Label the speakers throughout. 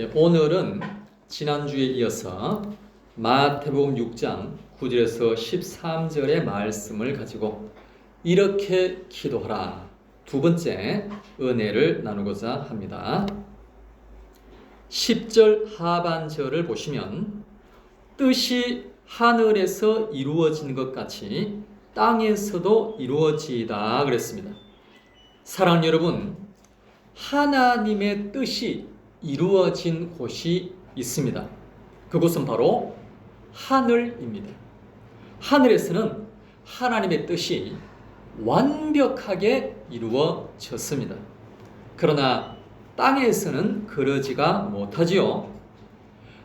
Speaker 1: 오늘은 지난주에 이어서 마태복음 6장 9절에서 13절의 말씀을 가지고 이렇게 기도하라, 두 번째 은혜를 나누고자 합니다. 10절 하반절을 보시면 뜻이 하늘에서 이루어진 것 같이 땅에서도 이루어지이다 그랬습니다. 사랑하는 여러분, 하나님의 뜻이 이루어진 곳이 있습니다. 그곳은 바로 하늘입니다. 하늘에서는 하나님의 뜻이 완벽하게 이루어졌습니다. 그러나 땅에서는 그러지가 못하지요.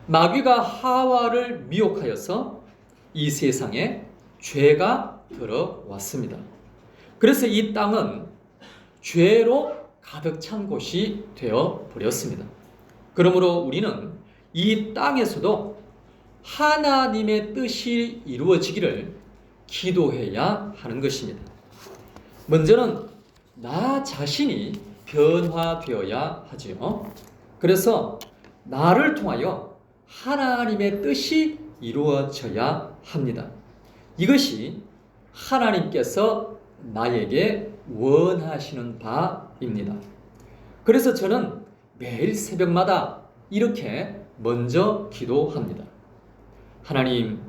Speaker 1: 마귀가 하와를 미혹하여서 이 세상에 죄가 들어왔습니다. 그래서 이 땅은 죄로 가득 찬 곳이 되어 버렸습니다. 그러므로 우리는 이 땅에서도 하나님의 뜻이 이루어지기를 기도해야 하는 것입니다. 먼저는 나 자신이 변화되어야 하지요. 그래서 나를 통하여 하나님의 뜻이 이루어져야 합니다. 이것이 하나님께서 나에게 원하시는 바입니다. 그래서 저는 매일 새벽마다 이렇게 먼저 기도합니다. 하나님,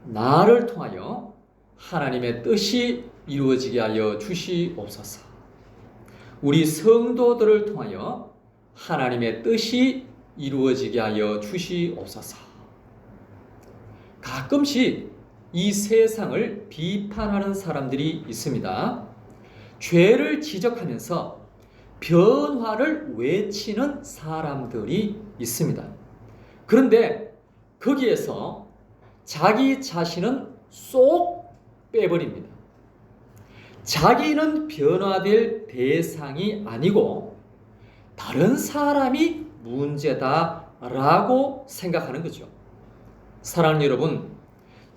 Speaker 1: 나를 통하여 하나님의 뜻이 이루어지게 하여 주시옵소서. 우리 성도들을 통하여 하나님의 뜻이 이루어지게 하여 주시옵소서. 가끔씩 이 세상을 비판하는 사람들이 있습니다. 죄를 지적하면서 변화를 외치는 사람들이 있습니다. 그런데 거기에서 자기 자신은 쏙 빼버립니다. 자기는 변화될 대상이 아니고 다른 사람이 문제다라고 생각하는 거죠. 사랑하는 여러분,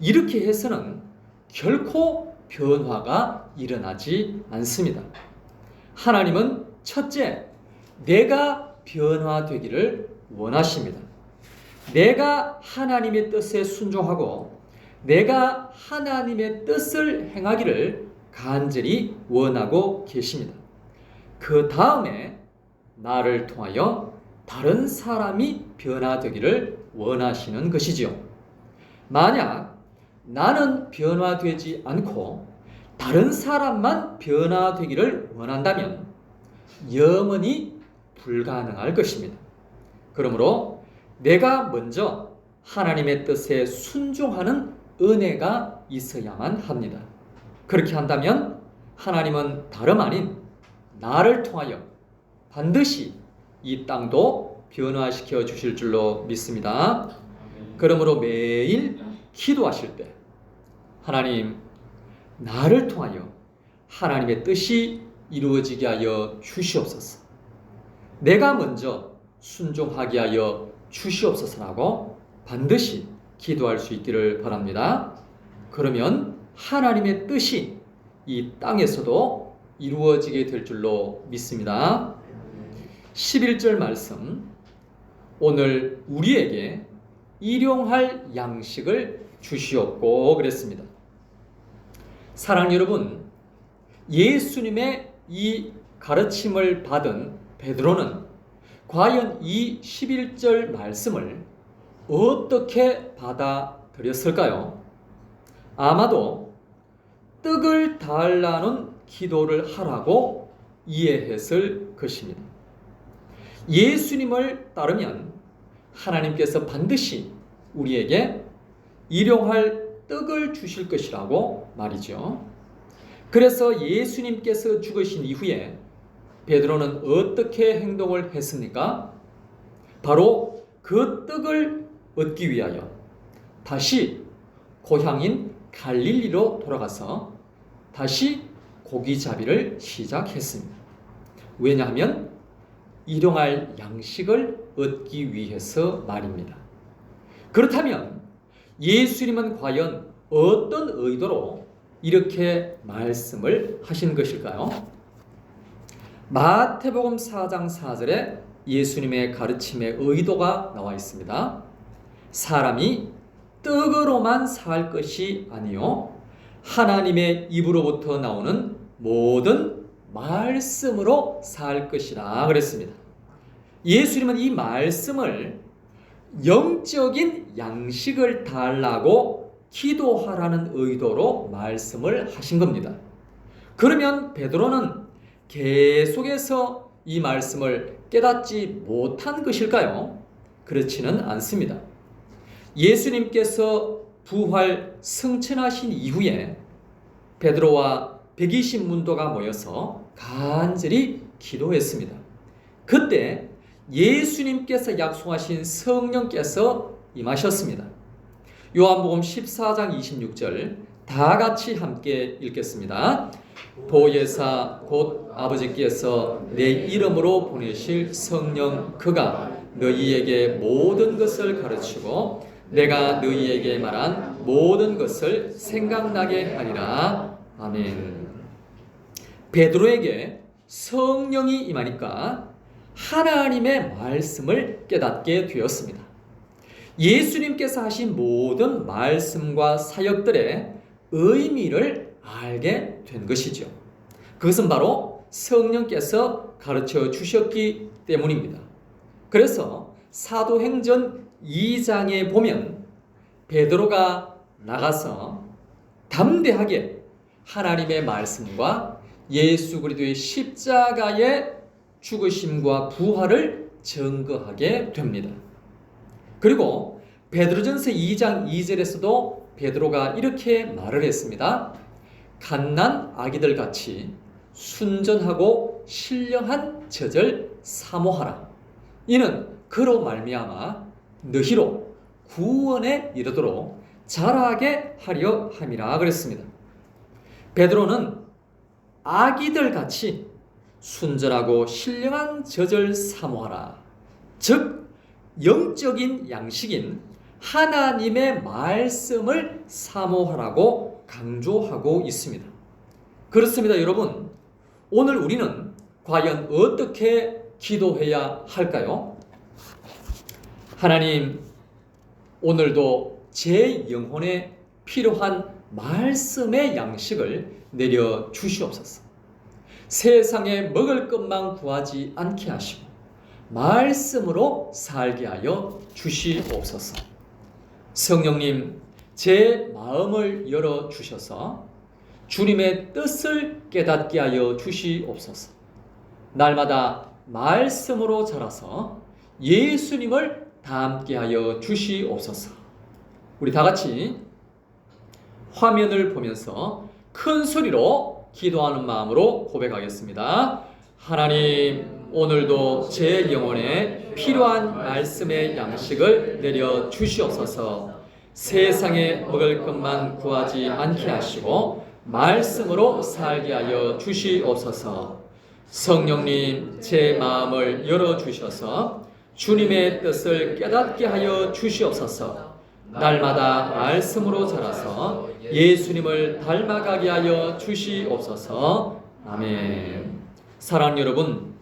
Speaker 1: 이렇게 해서는 결코 변화가 일어나지 않습니다. 하나님은 첫째, 내가 변화되기를 원하십니다. 내가 하나님의 뜻에 순종하고 내가 하나님의 뜻을 행하기를 간절히 원하고 계십니다. 그 다음에 나를 통하여 다른 사람이 변화되기를 원하시는 것이지요. 만약 나는 변화되지 않고 다른 사람만 변화되기를 원한다면 영원히 불가능할 것입니다. 그러므로 내가 먼저 하나님의 뜻에 순종하는 은혜가 있어야만 합니다. 그렇게 한다면 하나님은 다름 아닌 나를 통하여 반드시 이 땅도 변화시켜 주실 줄로 믿습니다. 그러므로 매일 기도하실 때 하나님, 나를 통하여 하나님의 뜻이 이루어지게 하여 주시옵소서. 내가 먼저 순종하게 하여 주시옵소서라고 반드시 기도할 수 있기를 바랍니다. 그러면 하나님의 뜻이 이 땅에서도 이루어지게 될 줄로 믿습니다. 11절 말씀, 오늘 우리에게 일용할 양식을 주시옵고 그랬습니다. 사랑하는 여러분, 예수님의 이 가르침을 받은 베드로는 과연 이 11절 말씀을 어떻게 받아들였을까요? 아마도 떡을 달라는 기도를 하라고 이해했을 것입니다. 예수님을 따르면 하나님께서 반드시 우리에게 일용할 떡을 주실 것이라고 말이죠. 그래서 예수님께서 죽으신 이후에 베드로는 어떻게 행동을 했습니까? 바로 그 떡을 얻기 위하여 다시 고향인 갈릴리로 돌아가서 다시 고기잡이를 시작했습니다. 왜냐하면 일용할 양식을 얻기 위해서 말입니다. 그렇다면 예수님은 과연 어떤 의도로 이렇게 말씀을 하신 것일까요? 마태복음 4장 4절에 예수님의 가르침의 의도가 나와 있습니다. 사람이 떡으로만 살 것이 아니요 하나님의 입으로부터 나오는 모든 말씀으로 살 것이라 그랬습니다. 예수님은 이 말씀을 영적인 양식을 달라고 기도하라는 의도로 말씀을 하신 겁니다. 그러면 베드로는 계속해서 이 말씀을 깨닫지 못한 것일까요? 그렇지는 않습니다. 예수님께서 부활 승천하신 이후에 베드로와 120문도가 모여서 간절히 기도했습니다. 그때 예수님께서 약속하신 성령께서 임하셨습니다. 요한복음 14장 26절 다 같이 함께 읽겠습니다. 보혜사 곧 아버지께서 내 이름으로 보내실 성령 그가 너희에게 모든 것을 가르치고 내가 너희에게 말한 모든 것을 생각나게 하리라. 아멘. 베드로에게 성령이 임하니까 하나님의 말씀을 깨닫게 되었습니다. 예수님께서 하신 모든 말씀과 사역들의 의미를 알게 된 것이죠. 그것은 바로 성령께서 가르쳐 주셨기 때문입니다. 그래서 사도행전 2장에 보면 베드로가 나가서 담대하게 하나님의 말씀과 예수 그리스도의 십자가의 죽으심과 부활을 증거하게 됩니다. 그리고 베드로전서 2장 2절에서도 베드로가 이렇게 말을 했습니다. 갓난 아기들 같이 순전하고 신령한 젖을 사모하라. 이는 그로 말미암아 너희로 구원에 이르도록 자라게 하려 함이라 그랬습니다. 베드로는 아기들 같이 순전하고 신령한 젖을 사모하라. 즉 영적인 양식인 하나님의 말씀을 사모하라고 강조하고 있습니다. 그렇습니다, 여러분. 오늘 우리는 과연 어떻게 기도해야 할까요? 하나님, 오늘도 제 영혼에 필요한 말씀의 양식을 내려 주시옵소서. 세상에 먹을 것만 구하지 않게 하시고 말씀으로 살게 하여 주시옵소서. 성령님, 제 마음을 열어 주셔서 주님의 뜻을 깨닫게 하여 주시옵소서. 날마다 말씀으로 자라서 예수님을 닮게 하여 주시옵소서. 우리 다 같이 화면을 보면서 큰 소리로 기도하는 마음으로 고백하겠습니다. 하나님, 오늘도 제 영혼에 필요한 말씀의 양식을 내려 주시옵소서. 세상에 먹을 것만 구하지 않게 하시고 말씀으로 살게 하여 주시옵소서. 성령님, 제 마음을 열어주셔서 주님의 뜻을 깨닫게 하여 주시옵소서. 날마다 말씀으로 자라서 예수님을 닮아가게 하여 주시옵소서. 아멘. 사랑하는 여러분,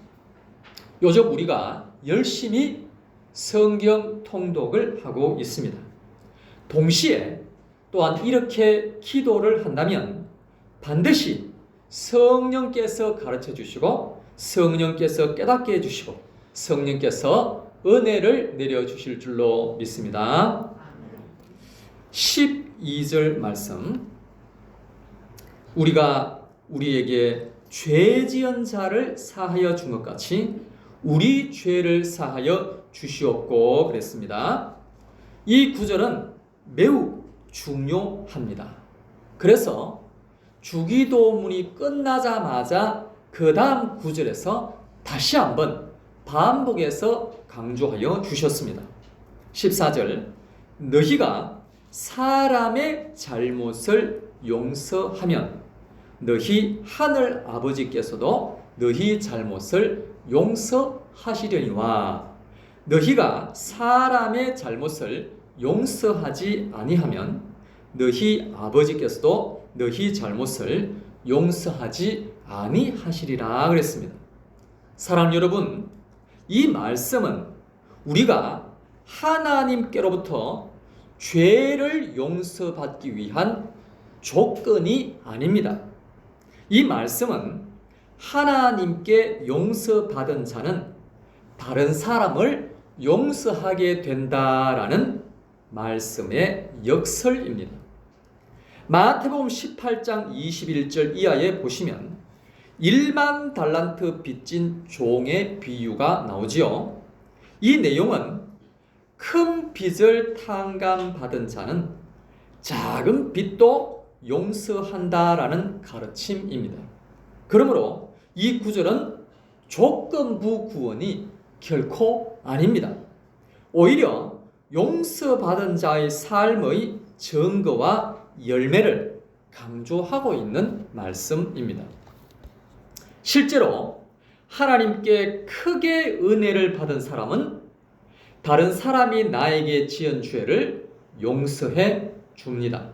Speaker 1: 요즘 우리가 열심히 성경 통독을 하고 있습니다. 동시에 또한 이렇게 기도를 한다면 반드시 성령께서 가르쳐 주시고 성령께서 깨닫게 해주시고 성령께서 은혜를 내려주실 줄로 믿습니다. 12절 말씀, 우리가 우리에게 죄 지은 자를 사하여 준 것 같이 우리 죄를 사하여 주시옵고 그랬습니다. 이 구절은 매우 중요합니다. 그래서 주기도문이 끝나자마자 그 다음 구절에서 다시 한번 반복해서 강조하여 주셨습니다. 14절, 너희가 사람의 잘못을 용서하면 너희 하늘 아버지께서도 너희 잘못을 용서하시려니와 너희가 사람의 잘못을 용서하지 아니하면 너희 아버지께서도 너희 잘못을 용서하지 아니하시리라 그랬습니다. 사랑하는 여러분, 이 말씀은 우리가 하나님께로부터 죄를 용서받기 위한 조건이 아닙니다. 이 말씀은 하나님께 용서받은 자는 다른 사람을 용서하게 된다라는 말씀의 역설입니다. 마태복음 18장 21절 이하에 보시면 1만 달란트 빚진 종의 비유가 나오지요. 이 내용은 큰 빚을 탕감받은 자는 작은 빚도 용서한다라는 가르침입니다. 그러므로 이 구절은 조건부 구원이 결코 아닙니다. 오히려 용서받은 자의 삶의 증거와 열매를 강조하고 있는 말씀입니다. 실제로 하나님께 크게 은혜를 받은 사람은 다른 사람이 나에게 지은 죄를 용서해 줍니다.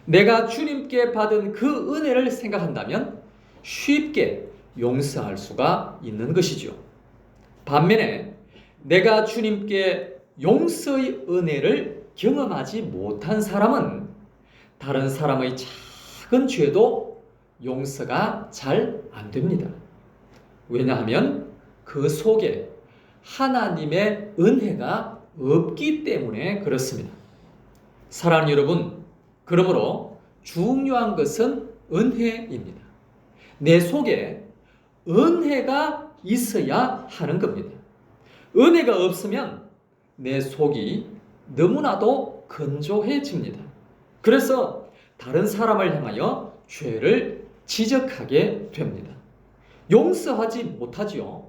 Speaker 1: 내가 주님께 받은 그 은혜를 생각한다면 쉽게 용서할 수가 있는 것이죠. 반면에 내가 주님께 용서의 은혜를 경험하지 못한 사람은 다른 사람의 작은 죄도 용서가 잘 안 됩니다. 왜냐하면 그 속에 하나님의 은혜가 없기 때문에 그렇습니다. 사랑하는 여러분, 그러므로 중요한 것은 은혜입니다. 내 속에 은혜가 있어야 하는 겁니다. 은혜가 없으면 내 속이 너무나도 건조해집니다. 그래서 다른 사람을 향하여 죄를 지적하게 됩니다. 용서하지 못하지요.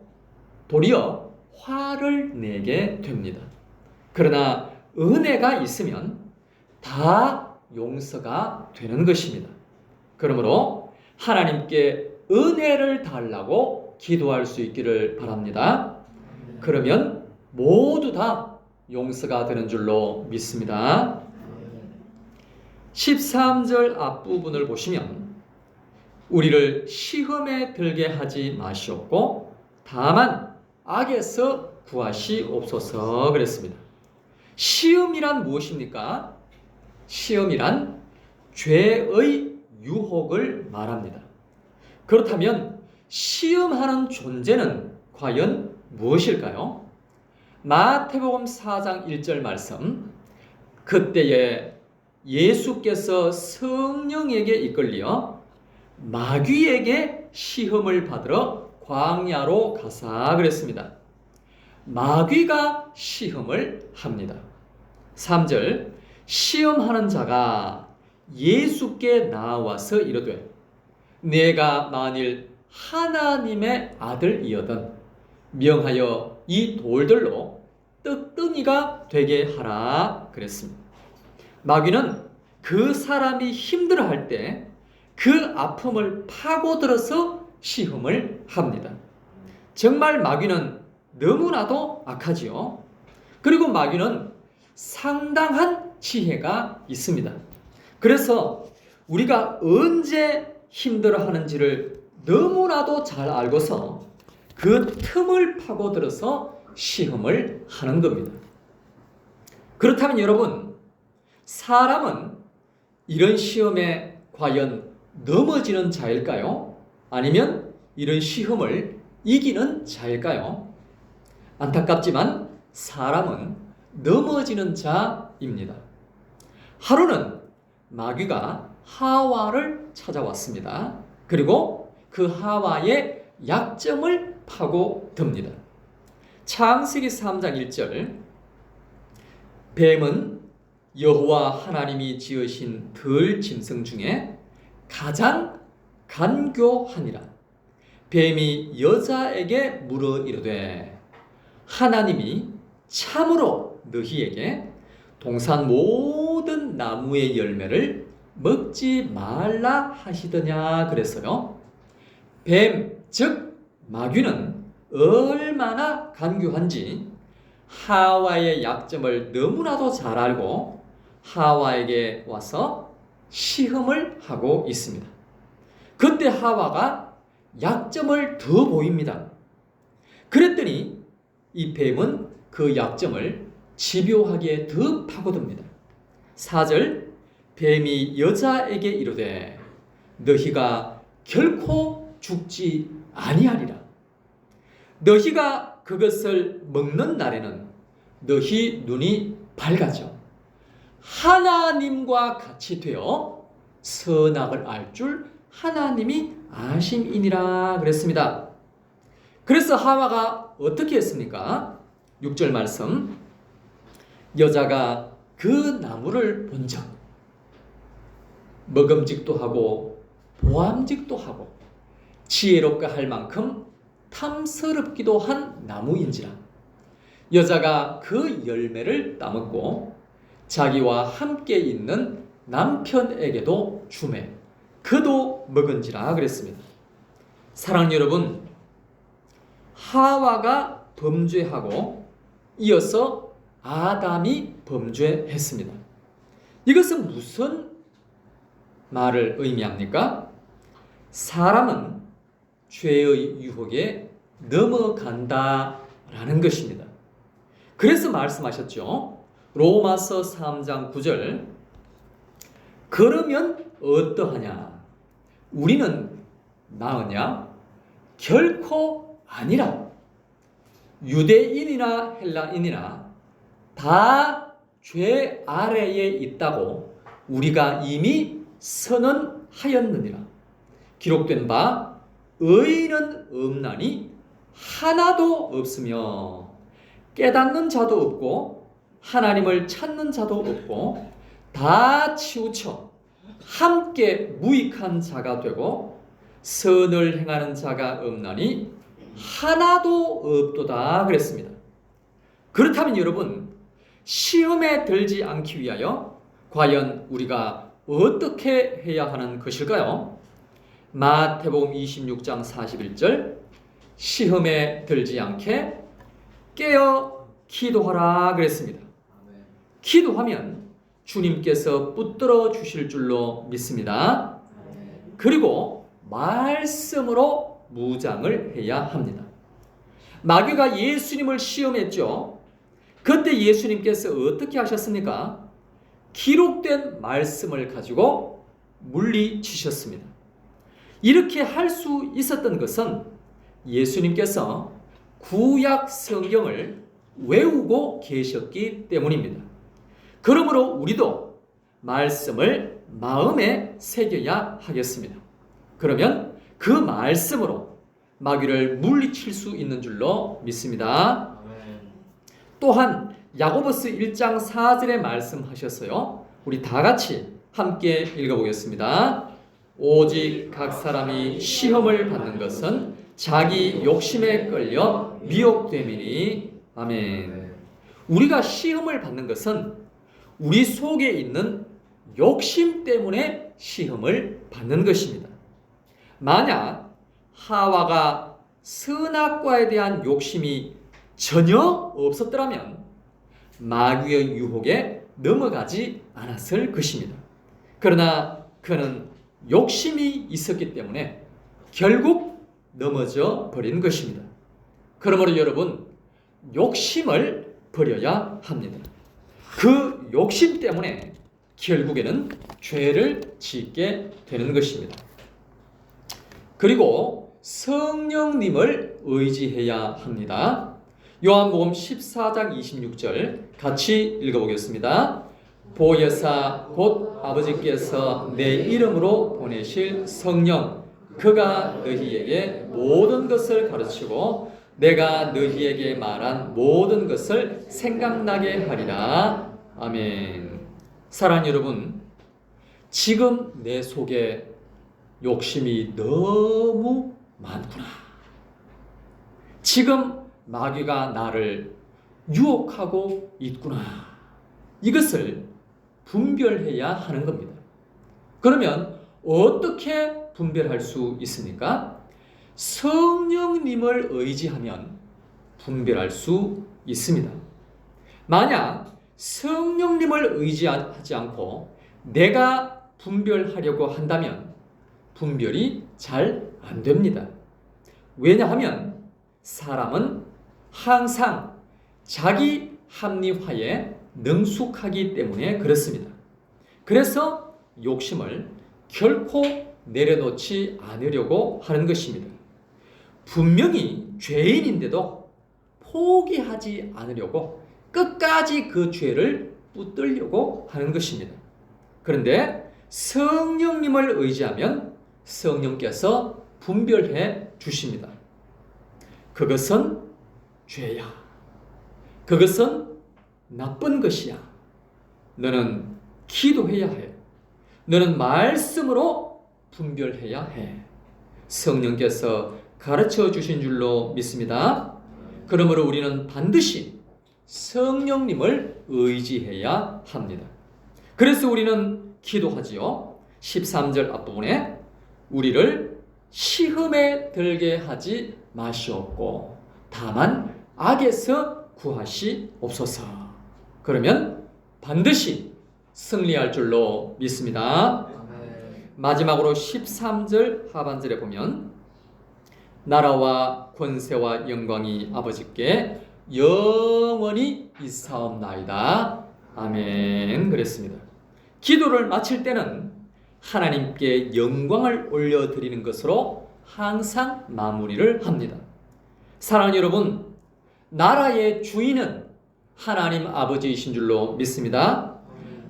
Speaker 1: 도리어 화를 내게 됩니다. 그러나 은혜가 있으면 다 용서가 되는 것입니다. 그러므로 하나님께 은혜를 달라고 기도할 수 있기를 바랍니다. 그러면 모두 다 용서가 되는 줄로 믿습니다. 13절 앞부분을 보시면 우리를 시험에 들게 하지 마시옵고 다만 악에서 구하시옵소서 그랬습니다. 시험이란 무엇입니까? 시험이란 죄의 유혹을 말합니다. 그렇다면 시험하는 존재는 과연 무엇일까요? 마태복음 4장 1절 말씀, 그때에 예수께서 성령에게 이끌려 마귀에게 시험을 받으러 광야로 가사 그랬습니다. 마귀가 시험을 합니다. 3절, 시험하는 자가 예수께 나와서 이르되 내가 만일 하나님의 아들이거든 명하여 이 돌들로 떡덩이가 되게 하라 그랬습니다. 마귀는 그 사람이 힘들어할 때 그 아픔을 파고들어서 시험을 합니다. 정말 마귀는 너무나도 악하지요. 그리고 마귀는 상당한 지혜가 있습니다. 그래서 우리가 언제 힘들어하는지를 너무나도 잘 알고서 그 틈을 파고들어서 시험을 하는 겁니다. 그렇다면 여러분, 사람은 이런 시험에 과연 넘어지는 자일까요? 아니면 이런 시험을 이기는 자일까요? 안타깝지만 사람은 넘어지는 자입니다. 하루는 마귀가 하와를 찾아왔습니다. 그리고 그 하와의 약점을 파고듭니다. 창세기 3장 1절, 뱀은 여호와 하나님이 지으신 들 짐승 중에 가장 간교하니라. 뱀이 여자에게 물어 이르되 하나님이 참으로 너희에게 동산 모든 나무의 열매를 먹지 말라 하시더냐 그랬어요. 뱀, 즉 마귀는 얼마나 간교한지 하와의 약점을 너무나도 잘 알고 하와에게 와서 시험을 하고 있습니다. 그때 하와가 약점을 더 보입니다. 그랬더니 이 뱀은 그 약점을 집요하게 더 파고듭니다. 4절 뱀이 여자에게 이르되 너희가 결코 죽지 아니하리라. 너희가 그것을 먹는 날에는 너희 눈이 밝아져 하나님과 같이 되어 선악을 알 줄 하나님이 아심이니라 그랬습니다. 그래서 하와가 어떻게 했습니까? 6절 말씀 여자가 그 나무를 본즉 먹음직도 하고 보암직도 하고 지혜롭게 할 만큼 탐스럽기도 한 나무인지라 여자가 그 열매를 따먹고 자기와 함께 있는 남편에게도 주매 그도 먹은지라 그랬습니다. 사랑하는 여러분, 하와가 범죄하고 이어서 아담이 범죄했습니다. 이것은 무슨 말을 의미합니까? 사람은 죄의 유혹에 넘어간다라는 것입니다. 그래서 말씀하셨죠. 로마서 3장 9절 그러면 어떠하냐? 우리는 나으냐? 결코 아니라 유대인이나 헬라인이나 다 죄 아래에 있다고 우리가 이미 선언하였느니라. 기록된 바 의인은 없나니 하나도 없으며 깨닫는 자도 없고 하나님을 찾는 자도 없고 다 치우쳐 함께 무익한 자가 되고 선을 행하는 자가 없나니 하나도 없도다 그랬습니다. 그렇다면 여러분 시험에 들지 않기 위하여 과연 우리가 어떻게 해야 하는 것일까요? 마태복음 26장 41절 시험에 들지 않게 깨어 기도하라 그랬습니다. 기도하면 주님께서 붙들어 주실 줄로 믿습니다. 그리고 말씀으로 무장을 해야 합니다. 마귀가 예수님을 시험했죠. 그때 예수님께서 어떻게 하셨습니까? 기록된 말씀을 가지고 물리치셨습니다. 이렇게 할 수 있었던 것은 예수님께서 구약 성경을 외우고 계셨기 때문입니다. 그러므로 우리도 말씀을 마음에 새겨야 하겠습니다. 그러면 그 말씀으로 마귀를 물리칠 수 있는 줄로 믿습니다. 또한 야고보서 1장 4절에 말씀하셨어요. 우리 다 같이 함께 읽어보겠습니다. 오직 각 사람이 시험을 받는 것은 자기 욕심에 끌려 미혹됨이니. 아멘. 우리가 시험을 받는 것은 우리 속에 있는 욕심 때문에 시험을 받는 것입니다. 만약 하와가 선악과에 대한 욕심이 전혀 없었더라면 마귀의 유혹에 넘어가지 않았을 것입니다. 그러나 그는 욕심이 있었기 때문에 결국 넘어져 버린 것입니다. 그러므로 여러분 욕심을 버려야 합니다. 그 욕심 때문에 결국에는 죄를 짓게 되는 것입니다. 그리고 성령님을 의지해야 합니다. 요한복음 14장 26절 같이 읽어보겠습니다. 보혜사 곧 아버지께서 내 이름으로 보내실 성령 그가 너희에게 모든 것을 가르치고 내가 너희에게 말한 모든 것을 생각나게 하리라. 아멘. 사랑하는 여러분, 지금 내 속에 욕심이 너무 많구나. 지금 마귀가 나를 유혹하고 있구나. 이것을 분별해야 하는 겁니다. 그러면 어떻게 분별할 수 있습니까? 성령님을 의지하면 분별할 수 있습니다. 만약 성령님을 의지하지 않고 내가 분별하려고 한다면 분별이 잘 안 됩니다. 왜냐하면 사람은 항상 자기 합리화에 능숙하기 때문에 그렇습니다. 그래서 욕심을 결코 내려놓지 않으려고 하는 것입니다. 분명히 죄인인데도 포기하지 않으려고 끝까지 그 죄를 붙들려고 하는 것입니다. 그런데 성령님을 의지하면 성령께서 분별해 주십니다. 그것은 죄야. 그것은 나쁜 것이야. 너는 기도해야 해. 너는 말씀으로 분별해야 해. 성령께서 가르쳐 주신 줄로 믿습니다. 그러므로 우리는 반드시 성령님을 의지해야 합니다. 그래서 우리는 기도하지요. 13절 앞부분에 우리를 시험에 들게 하지 마시옵고 다만 악에서 구하시옵소서. 그러면 반드시 승리할 줄로 믿습니다. 마지막으로 13절 하반절에 보면 나라와 권세와 영광이 아버지께 영원히 있사옵나이다. 아멘. 그랬습니다. 기도를 마칠 때는 하나님께 영광을 올려드리는 것으로 항상 마무리를 합니다. 사랑하는 여러분, 나라의 주인은 하나님 아버지이신 줄로 믿습니다.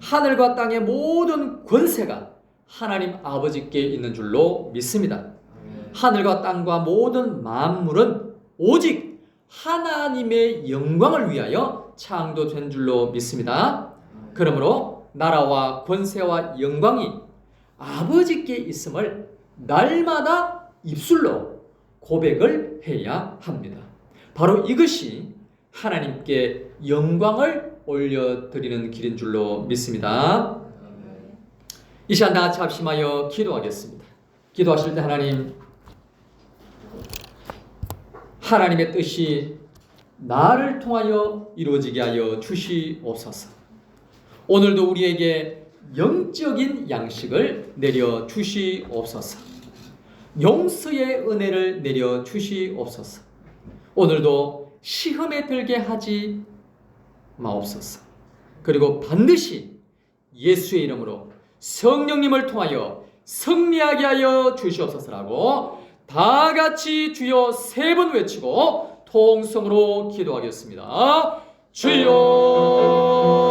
Speaker 1: 하늘과 땅의 모든 권세가 하나님 아버지께 있는 줄로 믿습니다. 하늘과 땅과 모든 만물은 오직 하나님의 영광을 위하여 창조된 줄로 믿습니다. 그러므로 나라와 권세와 영광이 아버지께 있음을 날마다 입술로 고백을 해야 합니다. 바로 이것이 하나님께 영광을 올려드리는 길인 줄로 믿습니다. 이 시간 다 같이 합심하여 기도하겠습니다. 기도하실 때 하나님의 뜻이 나를 통하여 이루어지게 하여 주시옵소서. 오늘도 우리에게 영적인 양식을 내려 주시옵소서. 용서의 은혜를 내려 주시옵소서. 오늘도 시험에 들게 하지 마옵소서. 그리고 반드시 예수의 이름으로 성령님을 통하여 승리하게 하여 주시옵소서라고 다 같이 주여 3번 외치고 통성으로 기도하겠습니다. 주여